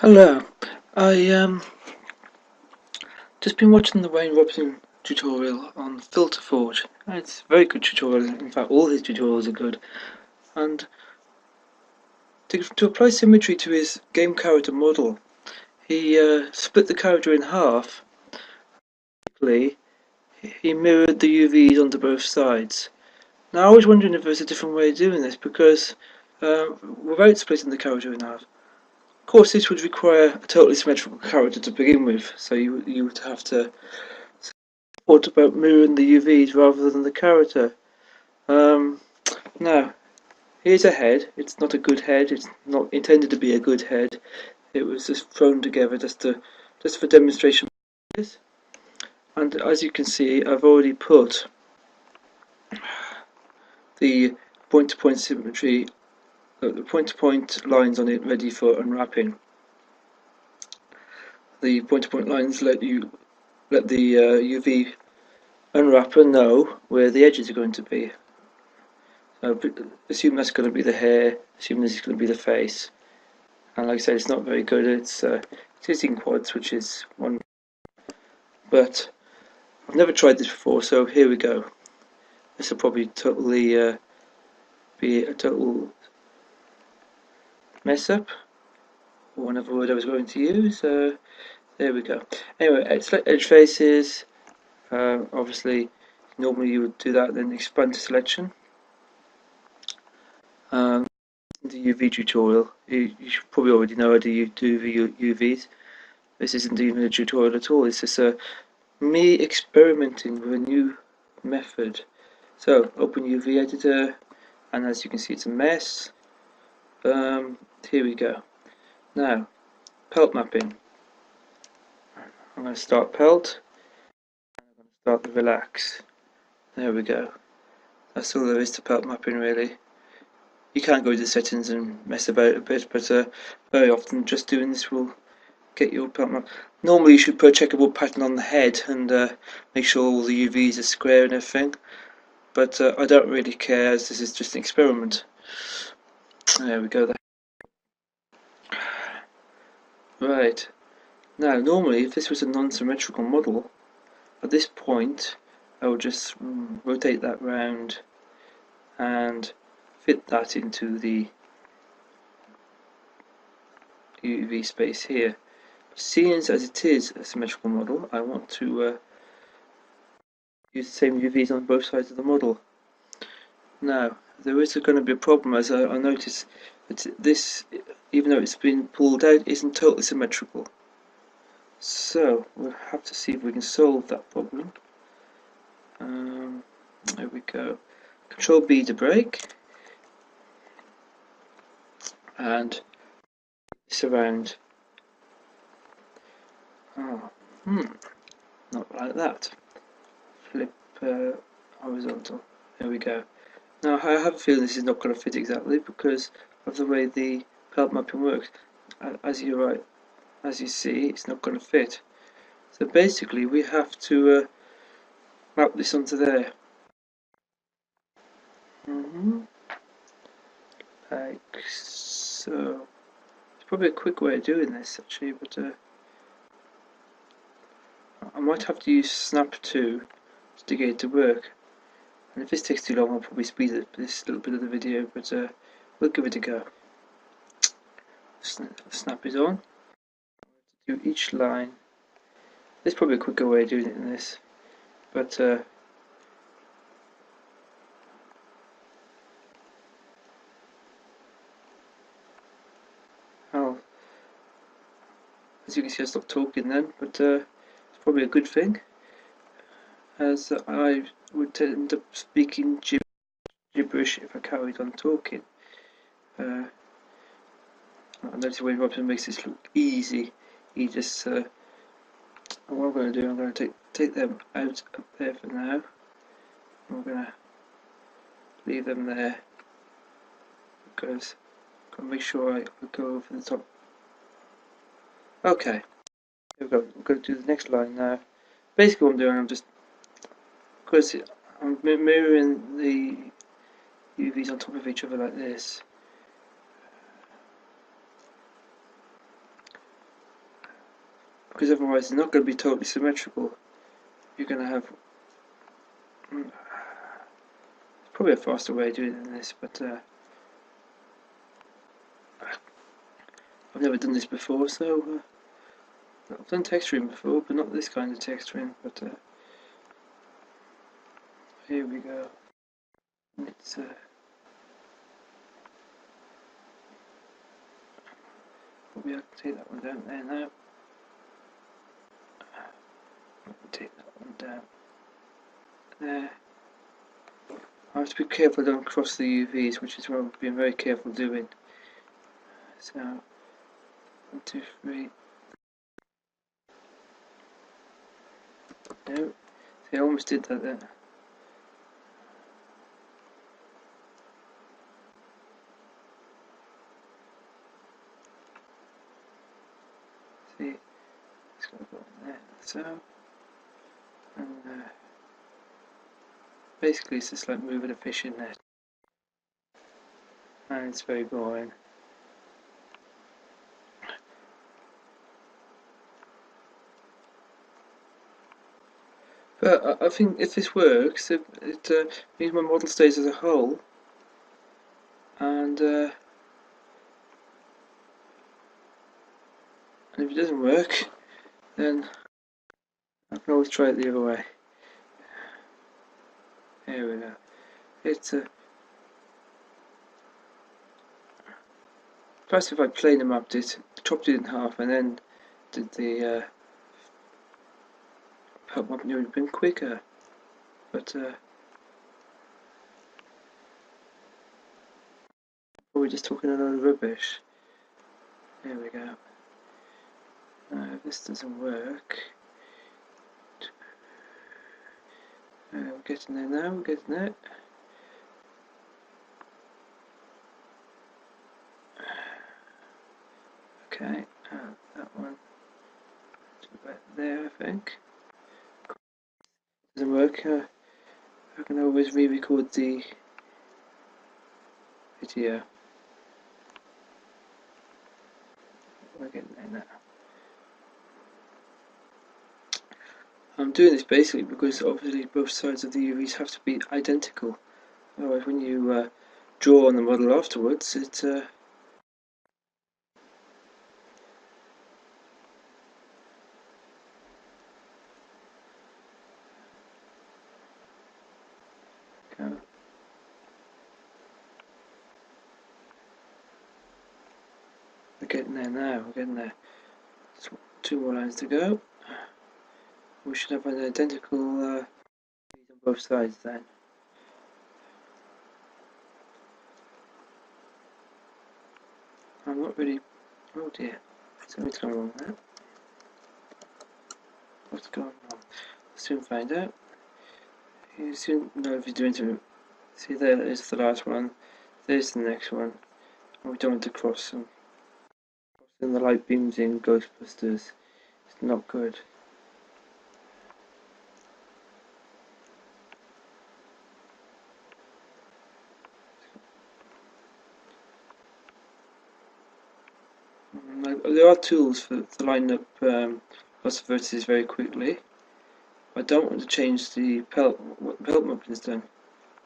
Hello, I just been watching the Wayne Robson tutorial on Filter Forge. It's a very good tutorial. In fact, all his tutorials are good. And to apply symmetry to his game character model, he split the character in half. He mirrored the UVs onto both sides. Now, I was wondering if there's a different way of doing this because without splitting the character in half. Of course, this would require a totally symmetrical character to begin with, so you would have to thought about mirroring the UVs rather than the character. Um, Now, here's a head. It's not a good head. It's not intended to be a good head. It was just thrown together just for demonstration. And as you can see, I've already put the point-to-point symmetry, the point-to-point lines on it ready for unwrapping. The point-to-point lines let the UV unwrapper know where the edges are going to be. Assume that's going to be the hair, assume this is going to be the face. And like I said, it's not very good. It is in quads, which is one. But I've never tried this before, so here we go. This will probably totally be a total mess up, or whatever word I was going to use. There we go. Anyway, select edge faces. Obviously, normally you would do that, then expand to selection. The UV tutorial. You should probably already know how to do UVs. This isn't even a tutorial at all. It's just me experimenting with a new method. So open UV editor, and as you can see, it's a mess. Here we go. Now, pelt mapping. I'm going to start pelt. I'm going to start the relax. There we go. That's all there is to pelt mapping, really. You can go to settings and mess about a bit, but very often just doing this will get your pelt map. Normally you should put a checkerboard pattern on the head and make sure all the UVs are square and everything, but I don't really care, as this is just an experiment. There we go. Right, now normally if this was a non-symmetrical model, at this point I would just rotate that round and fit that into the UV space here. Seeing as it is a symmetrical model, I want to use the same UVs on both sides of the model. Now, there is going to be a problem, as I notice that this, even though it's been pulled out, isn't totally symmetrical. So, we'll have to see if we can solve that problem. There we go. Control B to break. And this around. Oh, not like that. Flip horizontal. There we go. Now I have a feeling this is not going to fit exactly because of the way the pelt mapping works. As you see, it's not going to fit. So basically we have to map this onto there. Like so. It's probably a quick way of doing this actually, but I might have to use Snap 2 to get it to work. And if this takes too long, I'll probably speed up this little bit of the video, but we'll give it a go. Snap is on. Do each line. There's probably a quicker way of doing it than this, but as you can see, I stopped talking then, but it's probably a good thing, as I would end up speaking gibberish if I carried on talking. I notice Wayne Robson makes this look easy. He just what I'm going to do, I'm going to take them out up there for now. I'm going to leave them there because I've got to make sure I go over the top. Okay, here we go. I'm going to do the next line now. Basically, what I'm doing, I'm mirroring the UVs on top of each other like this. because otherwise it's not going to be totally symmetrical. You're going to have probably a faster way of doing it than this, but I've never done this before, so I've done texturing before, but not this kind of texturing. But here we go. Let's probably I can take that one down there now. Take that one down there. I have to be careful I don't cross the UVs, which is what I've been very careful doing. So 1, 2, 3. No, see, I almost did that then. See, it's got to go in there. So, and basically it's just like moving a fishing net, and it's very boring. But I think if this works, it means my model stays as a whole, and if it doesn't work, then I can always try it the other way. Here we go. It's first if I plane mapped it, chopped it in half, and then did the help map, it would have been quicker. But we're just talking a lot of rubbish. There we go. Now if this doesn't work, we're getting there now. We're getting there. Okay, that one about there, I think. Doesn't work. I can always re-record the video. We're getting there now. I'm doing this basically because obviously both sides of the UVs have to be identical. Otherwise, when you draw on the model afterwards, it go. We're getting there now. We're getting there. So 2 more lines to go. We should have an identical on both sides then. I'm not really. Oh dear, something's going wrong there. What's going on? We'll soon find out. You soon know if you're doing something. See, there is the last one. There's the next one. And we don't want to cross them. Crossing the light beams in Ghostbusters. It's not good. There are tools to line up lots of vertices very quickly. I don't want to change the pelt mapping is done,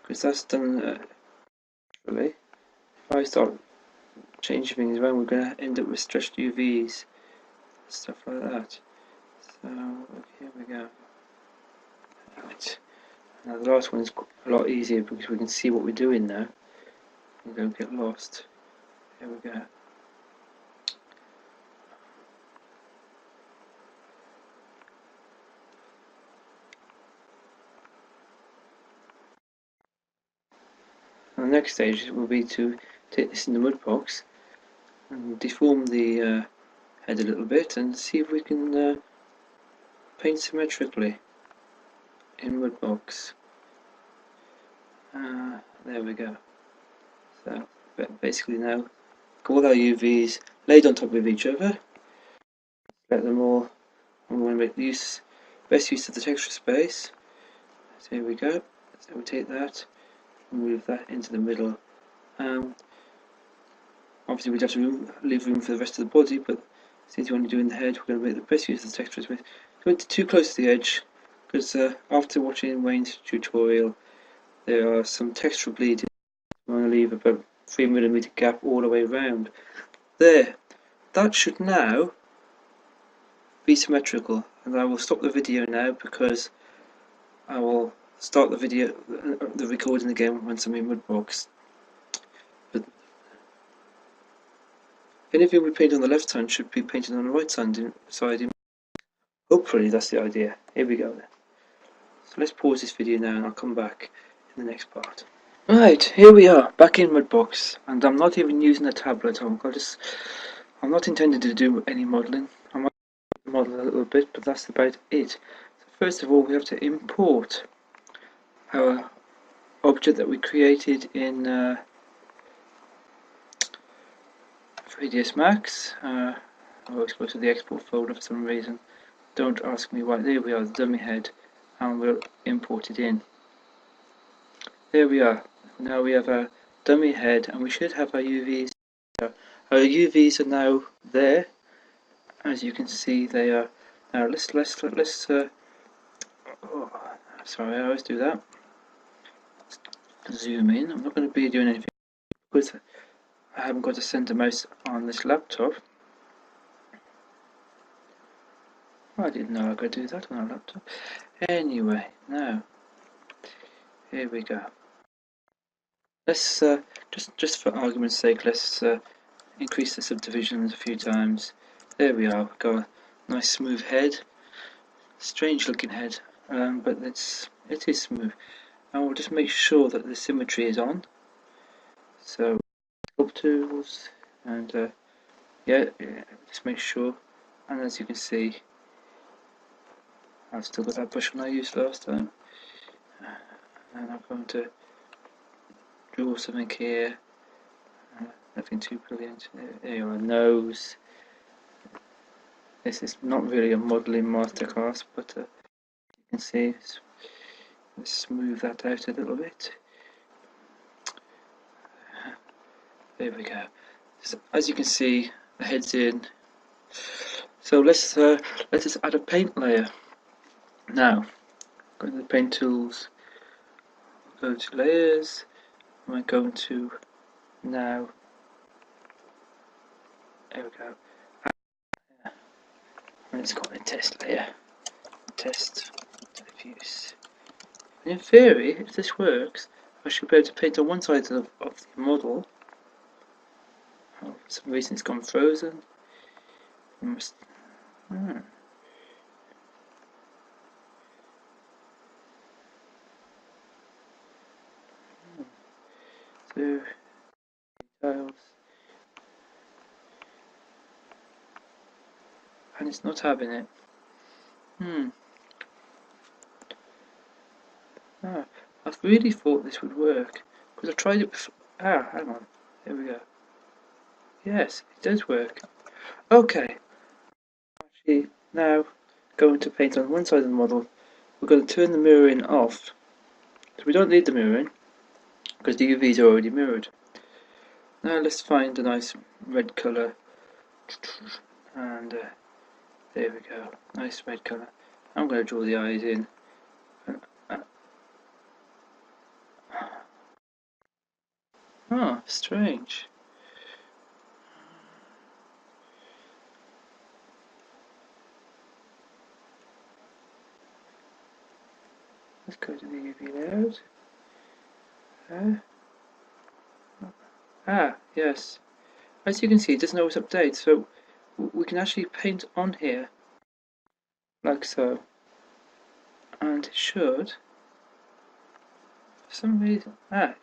because that's done naturally. If I start changing things around, we're going to end up with stretched UVs, stuff like that. So here we go. Right. Now the last one is a lot easier because we can see what we're doing now. We don't get lost. Here we go. And the next stage will be to take this in the Mudbox and deform the head a little bit and see if we can paint symmetrically in Mudbox. There we go. So basically now, all our UVs laid on top of each other. Let them all. I'm going to make best use of the texture space. So here we go. So we take that, move that into the middle. Obviously we'd have to leave room for the rest of the body, but since you want to do in the head, we're going to make the best use of the textures with. Don't too close to the edge, because after watching Wayne's tutorial, there are some texture bleeding. I'm going to leave about 3mm gap all the way around. There, that should now be symmetrical, and I will stop the video now because I will start the recording again once I'm in Mudbox. But anything we paint on the left hand should be painted on the right side. Hopefully that's the idea. Here we go then. So let's pause this video now and I'll come back in the next part. Right, here we are, back in Mudbox, and I'm not even using a tablet. I'm not intending to do any modelling. I might model a little bit, but that's about it. So first of all, we have to import our object that we created in 3ds Max. I always go to the export folder for some reason. Don't ask me why. There we are, the dummy head, and we'll import it in. There we are. Now we have our dummy head, and we should have our UVs. Our UVs are now there. As you can see, they are. Now let's oh, sorry, I always do that. Zoom in. I'm not going to be doing anything because I haven't got a center mouse on this laptop. I didn't know I could do that on a laptop. Anyway, now here we go. Let's just for argument's sake, let's increase the subdivisions a few times. There we are. We've got a nice smooth head, strange looking head, but it is smooth. And we'll just make sure that the symmetry is on. So sculpt tools and yeah, just make sure. And as you can see, I've still got that brush one I used last time. And I'm going to draw something here. Nothing too brilliant. There you are, nose. This is not really a modelling masterclass, but you can see, let's smooth that out a little bit. There we go. So, as you can see, the head's in. So let's just add a paint layer. Now, go to the paint tools, go to layers. I'm going to now. There we go. Let's call it test layer. Test diffuse. And in theory, if this works, I should be able to paint on one side of the model. Oh, for some reason it's gone frozen. So, details. And it's not having it. I really thought this would work because I tried it before. Hang on. There we go. Yes, it does work. Okay. Actually, now going to paint on one side of the model. We're going to turn the mirroring off. So we don't need the mirroring because the UVs are already mirrored. Now let's find a nice red colour. And there we go. Nice red colour. I'm going to draw the eyes in. Oh, strange. Let's go to the UV layout. Yes. As you can see, it doesn't always update, so we can actually paint on here, like so. And it should, for some reason, yeah.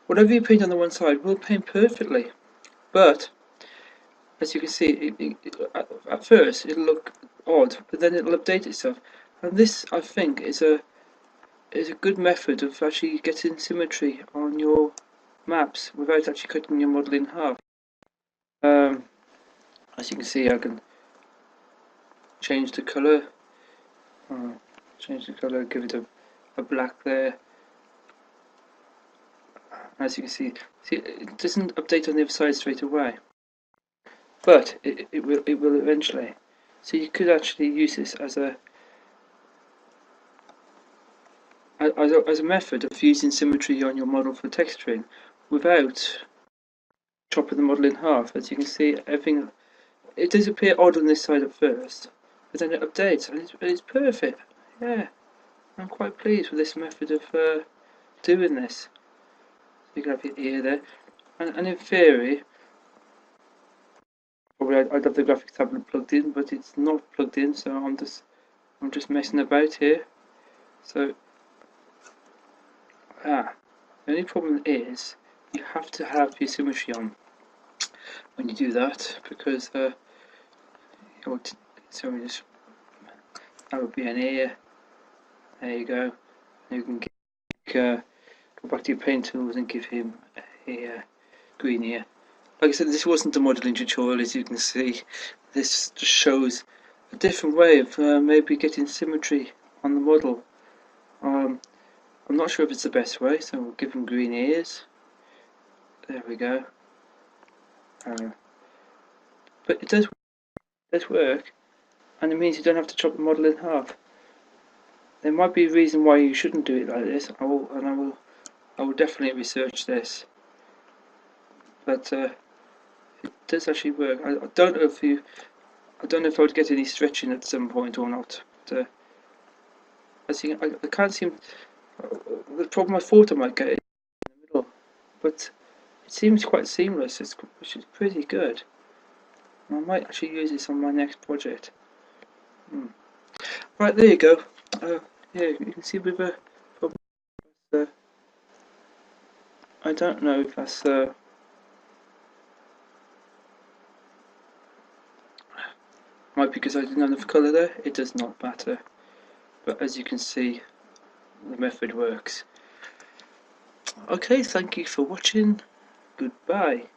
Whatever you paint on the one side will paint perfectly, but as you can see, at first it'll look odd, but then it'll update itself. And this, I think, is a good method of actually getting symmetry on your maps without actually cutting your model in half. As you can see, I can change the colour. Give it a black there. As you can see, it doesn't update on the other side straight away. but it will eventually. So you could actually use this as a method of using symmetry on your model for texturing without chopping the model in half. As you can see, everything, it does appear odd on this side at first, but then it updates and it's perfect. Yeah, I'm quite pleased with this method of doing this. You can have your ear there, and in theory, probably I'd have the graphics tablet plugged in, but it's not plugged in, so I'm just messing about here. So the only problem is you have to have your symmetry on when you do that, because so we just, that would be an ear. There you go. You can go back to your paint tools and give him a green ear. Like I said, this wasn't a modelling tutorial, as you can see. This just shows a different way of maybe getting symmetry on the model. I'm not sure if it's the best way, so we'll give him green ears. There we go. But it does work, and it means you don't have to chop the model in half. There might be a reason why you shouldn't do it like this. I will definitely research this. But it does actually work. I don't know if I would get any stretching at some point or not. But I can't seem. The problem I thought I might get is in the middle, but it seems quite seamless, which is pretty good. I might actually use this on my next project. Right, there you go. Yeah, you can see with I don't know if that's might be because I didn't have enough colour there. It does not matter. But as you can see, the method works. Okay, thank you for watching. Goodbye.